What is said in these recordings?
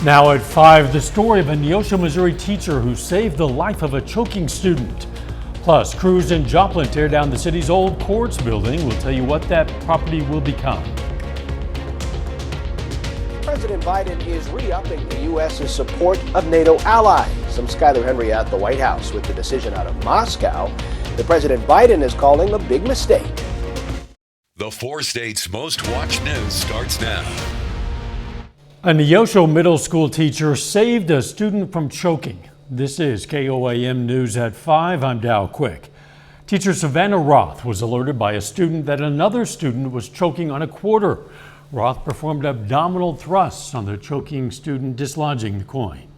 Now at 5, the story of a Neosho, Missouri teacher who saved the life of a choking student. Plus, crews in Joplin tear down the city's old courts building. We'll tell you what that property will become. President Biden is re-upping the U.S.'s support of NATO allies. I'm Skyler Henry at the White House with the decision out of Moscow that President Biden is calling a big mistake. The 4 states' most watched news starts now. A Neosho middle school teacher saved a student from choking. This is KOAM News at 5. I'm Dow Quick. Teacher Savannah Roth was alerted by a student that another student was choking on a quarter. Roth performed abdominal thrusts on the choking student, dislodging the coin.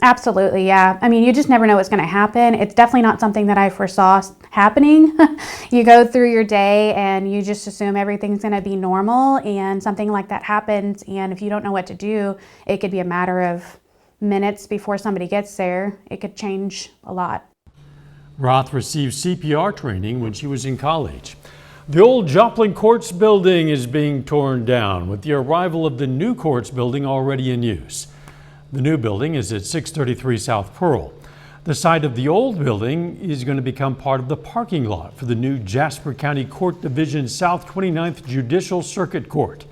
Absolutely, yeah. I mean, you just never know what's going to happen. It's definitely not something that I foresaw happening. You go through your day and you just assume everything's going to be normal, and something like that happens. And if you don't know what to do, it could be a matter of minutes before somebody gets there. It could change a lot. Roth received CPR training when she was in college. The old Joplin Courts building is being torn down, with the arrival of the new courts building already in use. The new building is at 633 South Pearl. The site of the old building is going to become part of the parking lot for the new Jasper County Court Division South 29th Judicial Circuit Court.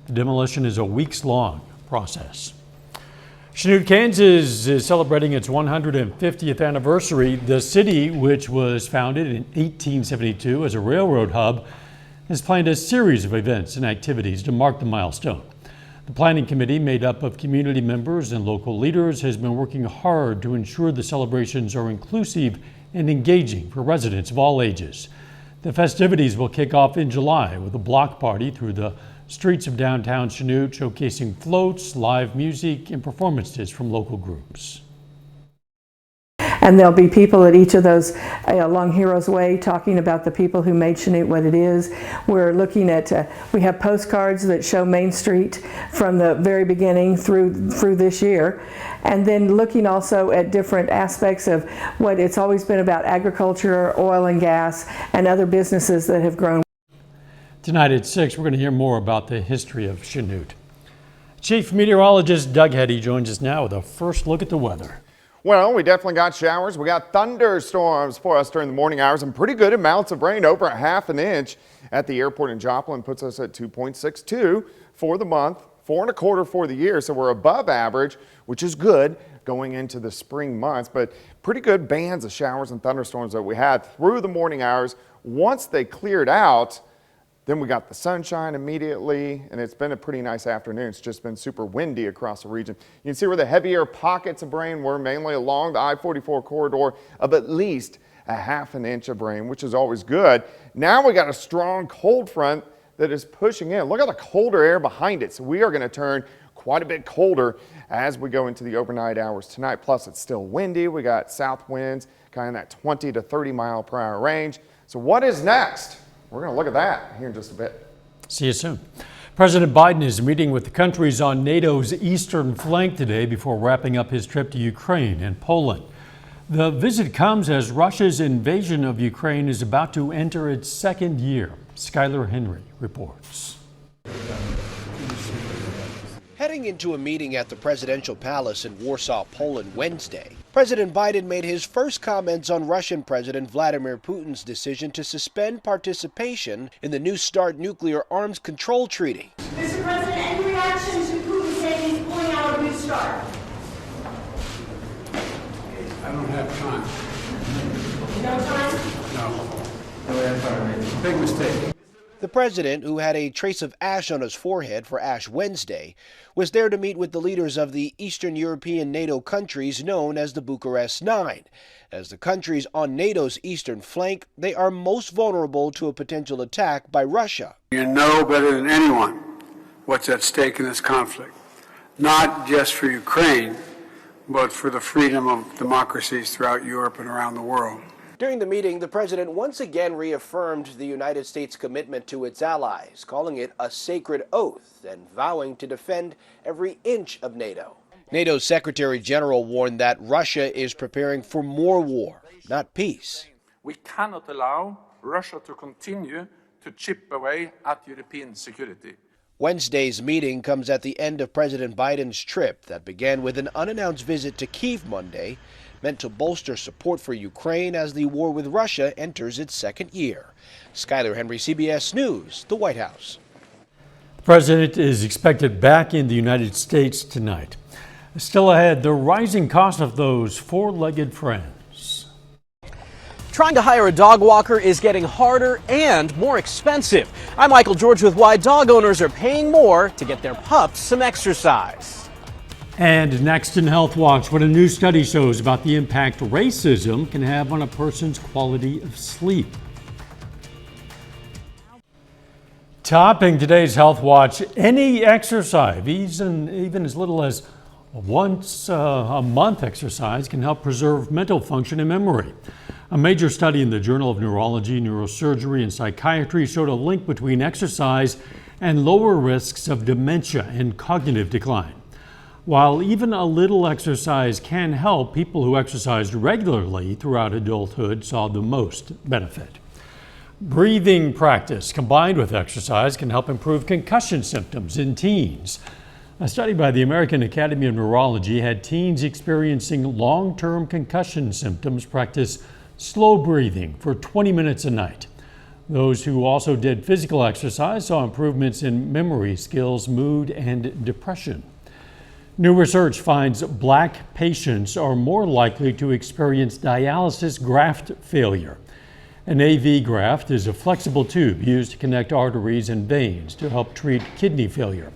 The demolition is a weeks-long process. Chanute, Kansas is celebrating its 150th anniversary. The city, which was founded in 1872 as a railroad hub, has planned a series of events and activities to mark the milestone. The planning committee, made up of community members and local leaders, has been working hard to ensure the celebrations are inclusive and engaging for residents of all ages. The festivities will kick off in July with a block party through the streets of downtown Chanute, showcasing floats, live music, and performances from local groups. And there'll be people at each of those along Heroes Way talking about the people who made Chanute what it is. We're looking at, we have postcards that show Main Street from the very beginning through this year. And then looking also at different aspects of what it's always been about: agriculture, oil and gas, and other businesses that have grown. Tonight at 6, we're going to hear more about the history of Chanute. Chief Meteorologist Doug Heddy joins us now with a first look at the weather. Well, we definitely got showers. We got thunderstorms for us during the morning hours, and pretty good amounts of rain, over ½ an inch at the airport in Joplin, puts us at 2.62 for the month, 4.25 for the year. So we're above average, which is good going into the spring months, but pretty good bands of showers and thunderstorms that we had through the morning hours. Once they cleared out, then we got the sunshine immediately, and it's been a pretty nice afternoon. It's just been super windy across the region. You can see where the heavier pockets of rain were, mainly along the I-44 corridor, of at least ½ an inch of rain, which is always good. Now we got a strong cold front that is pushing in. Look at the colder air behind it. So we are going to turn quite a bit colder as we go into the overnight hours tonight. Plus, it's still windy. We got south winds kind of that 20 to 30 mile per hour range. So what is next? We're going to look at that here in just a bit. See you soon. President Biden is meeting with the countries on NATO's eastern flank today before wrapping up his trip to Ukraine and Poland. The visit comes as Russia's invasion of Ukraine is about to enter its second year. Skyler Henry reports. Heading into a meeting at the presidential palace in Warsaw, Poland Wednesday, President Biden made his first comments on Russian President Vladimir Putin's decision to suspend participation in the New START nuclear arms control treaty. Mr. President, any reaction to Putin saying he's pulling out of New START? I don't have time. No time? No. No time. Big mistake. The president, who had a trace of ash on his forehead for Ash Wednesday, was there to meet with the leaders of the Eastern European NATO countries known as the Bucharest Nine. As the countries on NATO's eastern flank, they are most vulnerable to a potential attack by Russia. You know better than anyone what's at stake in this conflict, not just for Ukraine, but for the freedom of democracies throughout Europe and around the world. During the meeting, the president once again reaffirmed the United States' commitment to its allies, calling it a sacred oath and vowing to defend every inch of NATO. NATO's Secretary General warned that Russia is preparing for more war, not peace. We cannot allow Russia to continue to chip away at European security. Wednesday's meeting comes at the end of President Biden's trip that began with an unannounced visit to Kyiv Monday, meant to bolster support for Ukraine as the war with Russia enters its second year. Skyler Henry, CBS News, the White House. The president is expected back in the United States tonight. Still ahead, the rising cost of those four-legged friends. Trying to hire a dog walker is getting harder and more expensive. I'm Michael George with why dog owners are paying more to get their pups some exercise. And next in Health Watch, what a new study shows about the impact racism can have on a person's quality of sleep. Topping today's Health Watch, any exercise, even as little as once a month exercise, can help preserve mental function and memory. A major study in the Journal of Neurology, Neurosurgery, and Psychiatry showed a link between exercise and lower risks of dementia and cognitive decline. While even a little exercise can help, people who exercised regularly throughout adulthood saw the most benefit. Breathing practice combined with exercise can help improve concussion symptoms in teens. A study by the American Academy of Neurology had teens experiencing long-term concussion symptoms practice slow breathing for 20 minutes a night. Those who also did physical exercise saw improvements in memory skills, mood, and depression. New research finds Black patients are more likely to experience dialysis graft failure. An AV graft is a flexible tube used to connect arteries and veins to help treat kidney failure.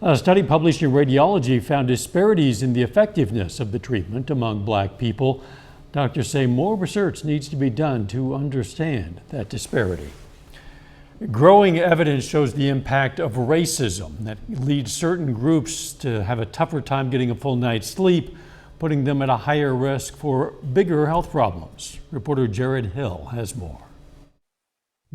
A study published in Radiology found disparities in the effectiveness of the treatment among Black people. Doctors say more research needs to be done to understand that disparity. Growing evidence shows the impact of racism that leads certain groups to have a tougher time getting a full night's sleep, putting them at a higher risk for bigger health problems. Reporter Jared Hill has more.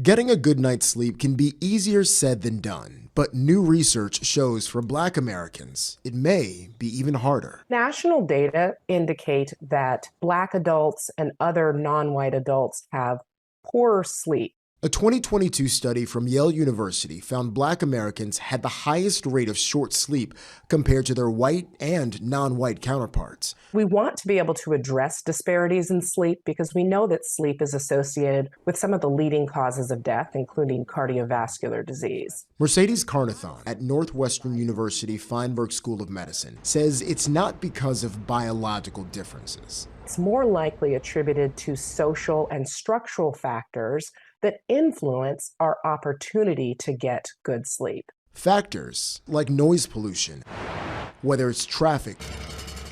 Getting a good night's sleep can be easier said than done, but new research shows for Black Americans, it may be even harder. National data indicate that Black adults and other non-white adults have poorer sleep. A 2022 study from Yale University found Black Americans had the highest rate of short sleep compared to their white and non-white counterparts. We want to be able to address disparities in sleep because we know that sleep is associated with some of the leading causes of death, including cardiovascular disease. Mercedes Carnathon at Northwestern University Feinberg School of Medicine says it's not because of biological differences. It's more likely attributed to social and structural factors that influence our opportunity to get good sleep. Factors like noise pollution, whether it's traffic,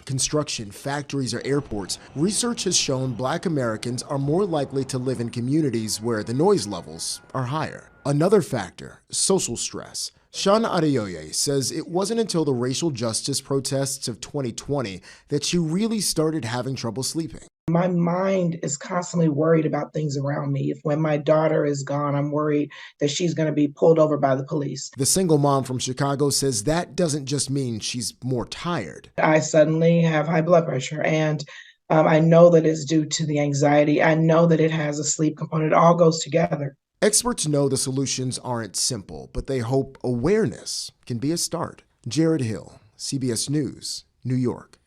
construction, factories, or airports, research has shown Black Americans are more likely to live in communities where the noise levels are higher. Another factor, social stress. Sean Adeoye says it wasn't until the racial justice protests of 2020 that she really started having trouble sleeping. My mind is constantly worried about things around me. If when my daughter is gone, I'm worried that she's going to be pulled over by the police. The single mom from Chicago says that doesn't just mean she's more tired. I suddenly have high blood pressure, and I know that it's due to the anxiety. I know that it has a sleep component. It all goes together. Experts know the solutions aren't simple, but they hope awareness can be a start. Jared Hill, CBS News, New York.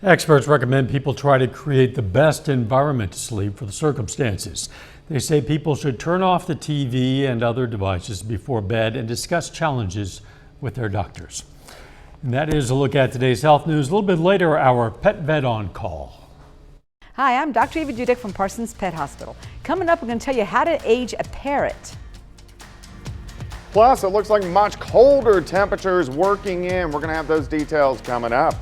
Experts recommend people try to create the best environment to sleep for the circumstances. They say people should turn off the TV and other devices before bed and discuss challenges with their doctors. And that is a look at today's health news. A little bit later, our pet vet on call. Hi, I'm Dr. Eva Dudek from Parsons Pet Hospital. Coming up, we're going to tell you how to age a parrot. Plus, it looks like much colder temperatures working in. We're going to have those details coming up.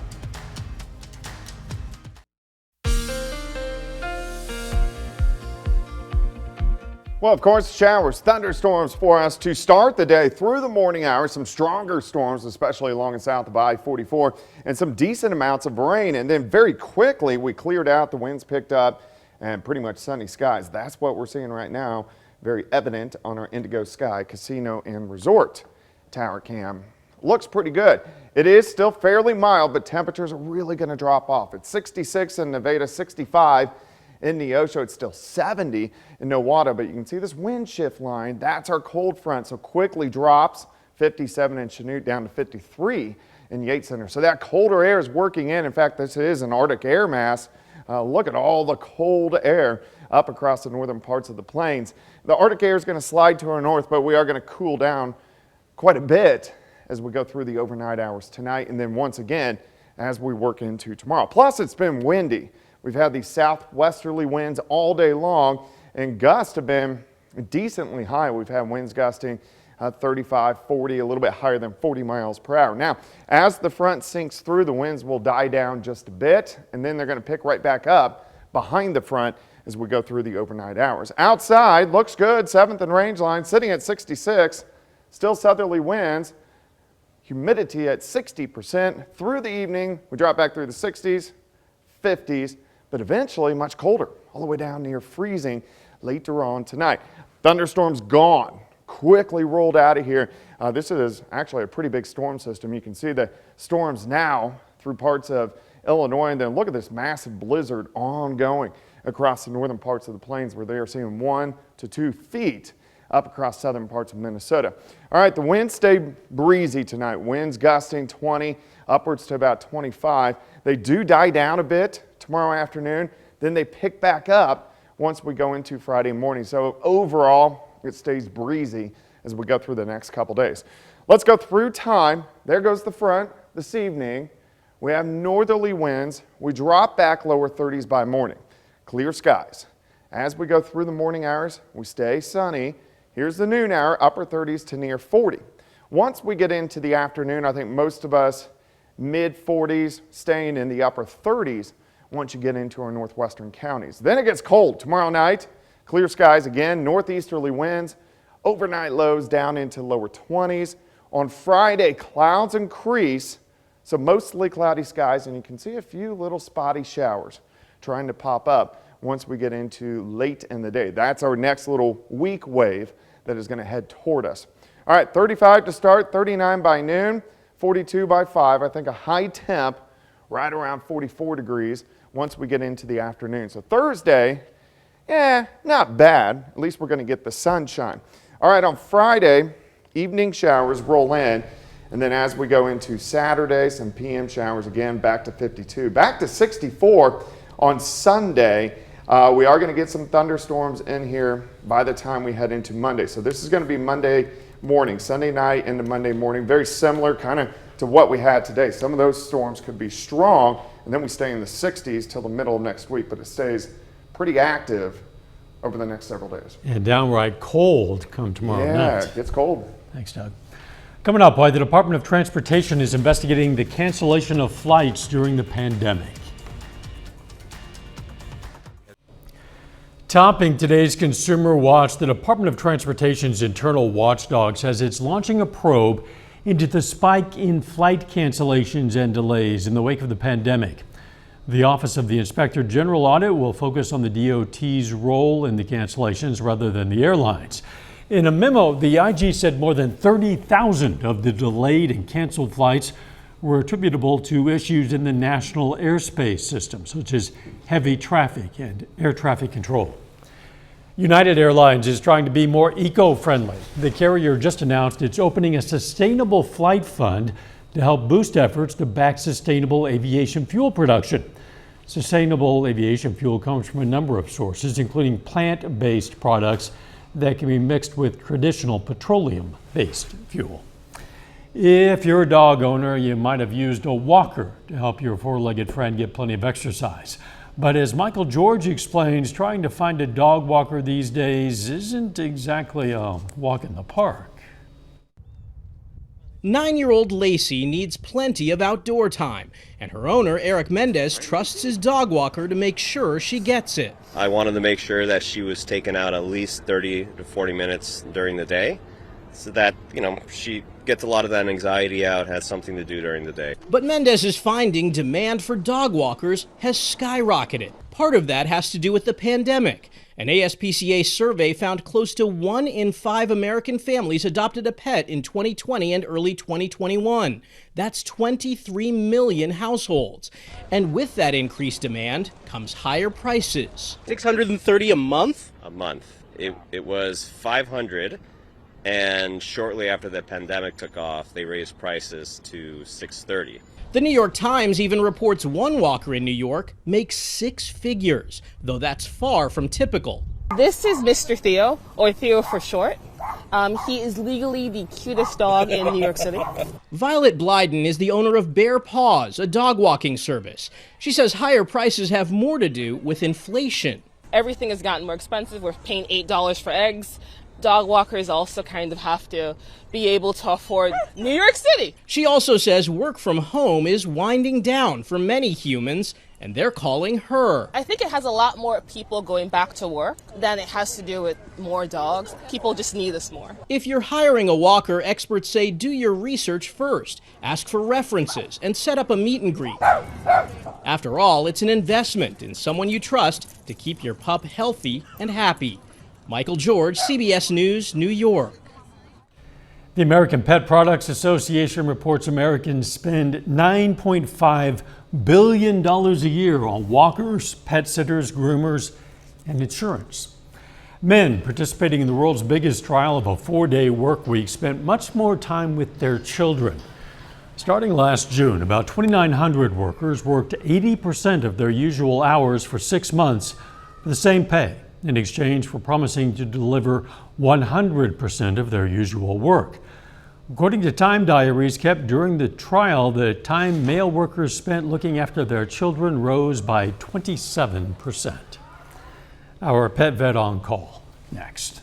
Well, of course, showers, thunderstorms for us to start the day through the morning hours. Some stronger storms, especially along and south of I-44, and some decent amounts of rain. And then very quickly, we cleared out, the winds picked up, and pretty much sunny skies. That's what we're seeing right now. Very evident on our Indigo Sky Casino and Resort tower cam. Looks pretty good. It is still fairly mild, but temperatures are really going to drop off. It's 66 in Nevada, 65 in Neosho. It's still 70 in Nowata, but you can see this wind shift line. That's our cold front, so quickly drops 57 in Chanute, down to 53 in Yates Center. So that colder air is working in. In fact, this is an Arctic air mass. Look at all the cold air up across the northern parts of the plains. The Arctic air is going to slide to our north, but we are going to cool down quite a bit as we go through the overnight hours tonight, and then once again as we work into tomorrow. Plus, it's been windy. We've had these southwesterly winds all day long, and gusts have been decently high. We've had winds gusting 35, 40, a little bit higher than 40 miles per hour. Now, as the front sinks through, the winds will die down just a bit, and then they're going to pick right back up behind the front as we go through the overnight hours. Outside, looks good. 7th and range line sitting at 66. Still southerly winds. Humidity at 60%. Through the evening, we drop back through the 60s, 50s, but eventually much colder, all the way down near freezing later on tonight. Thunderstorms gone, quickly rolled out of here. This is actually a pretty big storm system. You can see the storms now through parts of Illinois, and then look at this massive blizzard ongoing across the northern parts of the plains, where they are seeing 1 to 2 feet up across southern parts of Minnesota. All right, the winds stay breezy tonight. Winds gusting 20 upwards to about 25. They do die down a bit tomorrow afternoon. Then they pick back up once we go into Friday morning. So overall, it stays breezy as we go through the next couple days. Let's go through time. There goes the front this evening. We have northerly winds. We drop back lower 30s by morning. Clear skies. As we go through the morning hours, we stay sunny. Here's the noon hour, upper 30s to near 40. Once we get into the afternoon, I think most of us mid 40s, staying in the upper 30s once you get into our northwestern counties. Then it gets cold tomorrow night. Clear skies again, northeasterly winds, overnight lows down into lower 20s. On Friday, clouds increase, so mostly cloudy skies, and you can see a few little spotty showers trying to pop up once we get into late in the day. That's our next little weak wave that is going to head toward us. All right, 35 to start, 39 by noon, 42 by 5. I think a high temp right around 44 degrees once we get into the afternoon. So Thursday, not bad. At least we're going to get the sunshine. All right, on Friday, evening showers roll in. And then as we go into Saturday, some PM showers again, back to 52. Back to 64 on Sunday. We are going to get some thunderstorms in here by the time we head into Monday. So this is going to be Monday morning, Sunday night into Monday morning. Very similar kind of to what we had today. Some of those storms could be strong, and then we stay in the 60s till the middle of next week, but it stays pretty active over the next several days. And downright cold come tomorrow night. Yeah, it gets cold. Thanks, Doug. Coming up, why the Department of Transportation is investigating the cancellation of flights during the pandemic. Topping today's Consumer Watch, the Department of Transportation's internal watchdog says it's launching a probe into the spike in flight cancellations and delays in the wake of the pandemic. The Office of the Inspector General Audit will focus on the DOT's role in the cancellations rather than the airlines. In a memo, the IG said more than 30,000 of the delayed and canceled flights were attributable to issues in the national airspace system, such as heavy traffic and air traffic control. United Airlines is trying to be more eco-friendly. The carrier just announced it's opening a sustainable flight fund to help boost efforts to back sustainable aviation fuel production. Sustainable aviation fuel comes from a number of sources, including plant-based products that can be mixed with traditional petroleum-based fuel. If you're a dog owner, you might have used a walker to help your four-legged friend get plenty of exercise. But as Michael George explains, trying to find a dog walker these days isn't exactly a walk in the park. 9-year-old Lacey needs plenty of outdoor time, and her owner, Eric Mendez, trusts his dog walker to make sure she gets it. I wanted to make sure that she was taken out at least 30 to 40 minutes during the day so that, she gets a lot of that anxiety out, has something to do during the day. But Mendez is finding demand for dog walkers has skyrocketed. Part of that has to do with the pandemic. An ASPCA survey found close to 1 in 5 American families adopted a pet in 2020 and early 2021. That's 23 million households. And with that increased demand comes higher prices. $630 a month? A month. It was $500 And shortly after the pandemic took off, they raised prices to $630. The New York Times even reports one walker in New York makes 6 figures, though that's far from typical. This is Mr. Theo, or Theo for short. He is legally the cutest dog in New York City. Violet Blyden is the owner of Bear Paws, a dog walking service. She says higher prices have more to do with inflation. Everything has gotten more expensive. We're paying $8 for eggs. Dog walkers also kind of have to be able to afford New York City. She also says work from home is winding down for many humans, and they're calling her. I think it has a lot more people going back to work than it has to do with more dogs. People just need us more. If you're hiring a walker, experts say do your research first, ask for references, and set up a meet and greet. After all, it's an investment in someone you trust to keep your pup healthy and happy. Michael George, CBS News, New York. The American Pet Products Association reports Americans spend $9.5 billion a year on walkers, pet sitters, groomers, and insurance. Men participating in the world's biggest trial of a 4-day work week spent much more time with their children. Starting last June, about 2,900 workers worked 80% of their usual hours for 6 months for the same pay, in exchange for promising to deliver 100% of their usual work. According to time diaries kept during the trial, the time male workers spent looking after their children rose by 27%. Our pet vet on call next.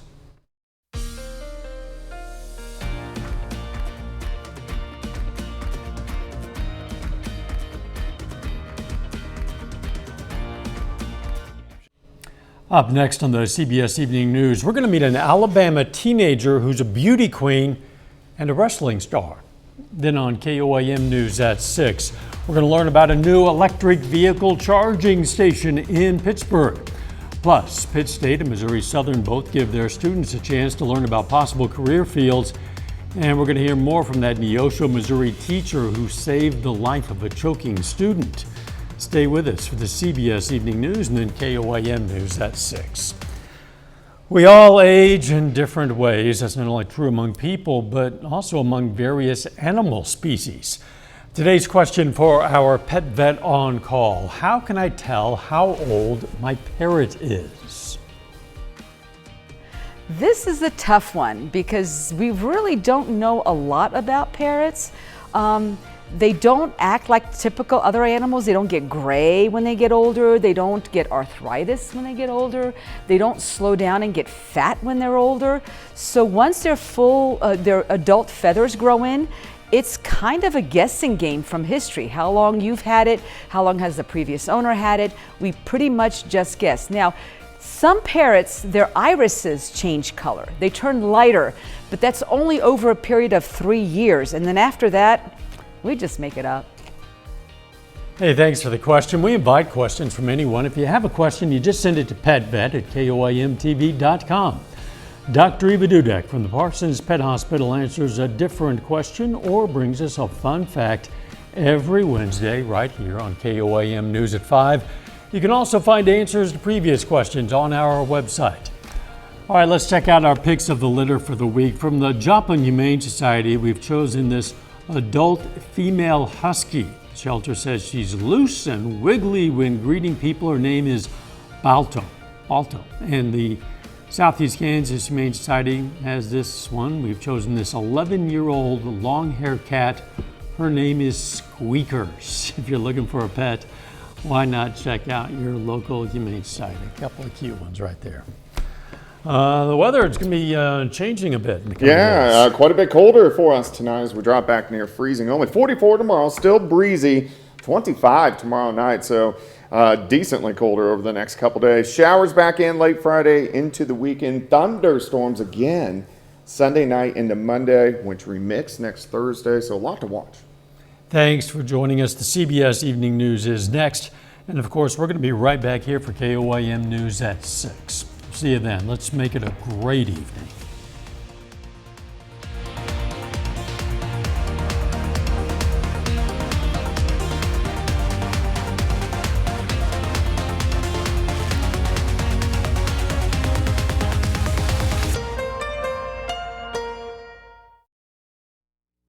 Up next on the CBS Evening News, we're going to meet an Alabama teenager who's a beauty queen and a wrestling star. Then on KOAM News at 6, we're going to learn about a new electric vehicle charging station in Pittsburgh. Plus, Pitt State and Missouri Southern both give their students a chance to learn about possible career fields. And we're going to hear more from that Neosho, Missouri teacher who saved the life of a choking student. Stay with us for the CBS Evening News and then KOAM News at 6. We all age in different ways. That's not only true among people, but also among various animal species. Today's question for our pet vet on call: how can I tell how old my parrot is? This is a tough one because we really don't know a lot about parrots. They don't act like typical other animals. They don't get gray when they get older. They don't get arthritis when they get older. They don't slow down and get fat when they're older. So once their adult feathers grow in, it's kind of a guessing game from history. How long you've had it, how long has the previous owner had it, we pretty much just guess. Now, some parrots, their irises change color. They turn lighter, but that's only over a period of 3 years. And then after that, we just make it up. Hey, thanks for the question. We invite questions from anyone. If you have a question, you just send it to petvet@koamtv.com. Dr. Eva Dudek from the Parsons Pet Hospital answers a different question or brings us a fun fact every Wednesday right here on KOAM News at 5. You can also find answers to previous questions on our website. All right, let's check out our picks of the litter for the week. From the Joplin Humane Society, we've chosen this adult female husky. The shelter says she's loose and wiggly when greeting people. Her name is Balto. And the Southeast Kansas Humane Society has this one. We've chosen this 11-year-old long-haired cat. Her name is Squeakers. If you're looking for a pet, why not check out your local Humane Society? A couple of cute ones right there. The weather is going to be changing a bit in the coming days. Quite a bit colder for us tonight as we drop back near freezing. Only 44 tomorrow, still breezy. 25 tomorrow night, so decently colder over the next couple days. Showers back in late Friday into the weekend. Thunderstorms again Sunday night into Monday. Wintry mix next Thursday, so a lot to watch. Thanks for joining us. The CBS Evening News is next. And of course, we're going to be right back here for KOAM News at 6. See you then. Let's make it a great evening.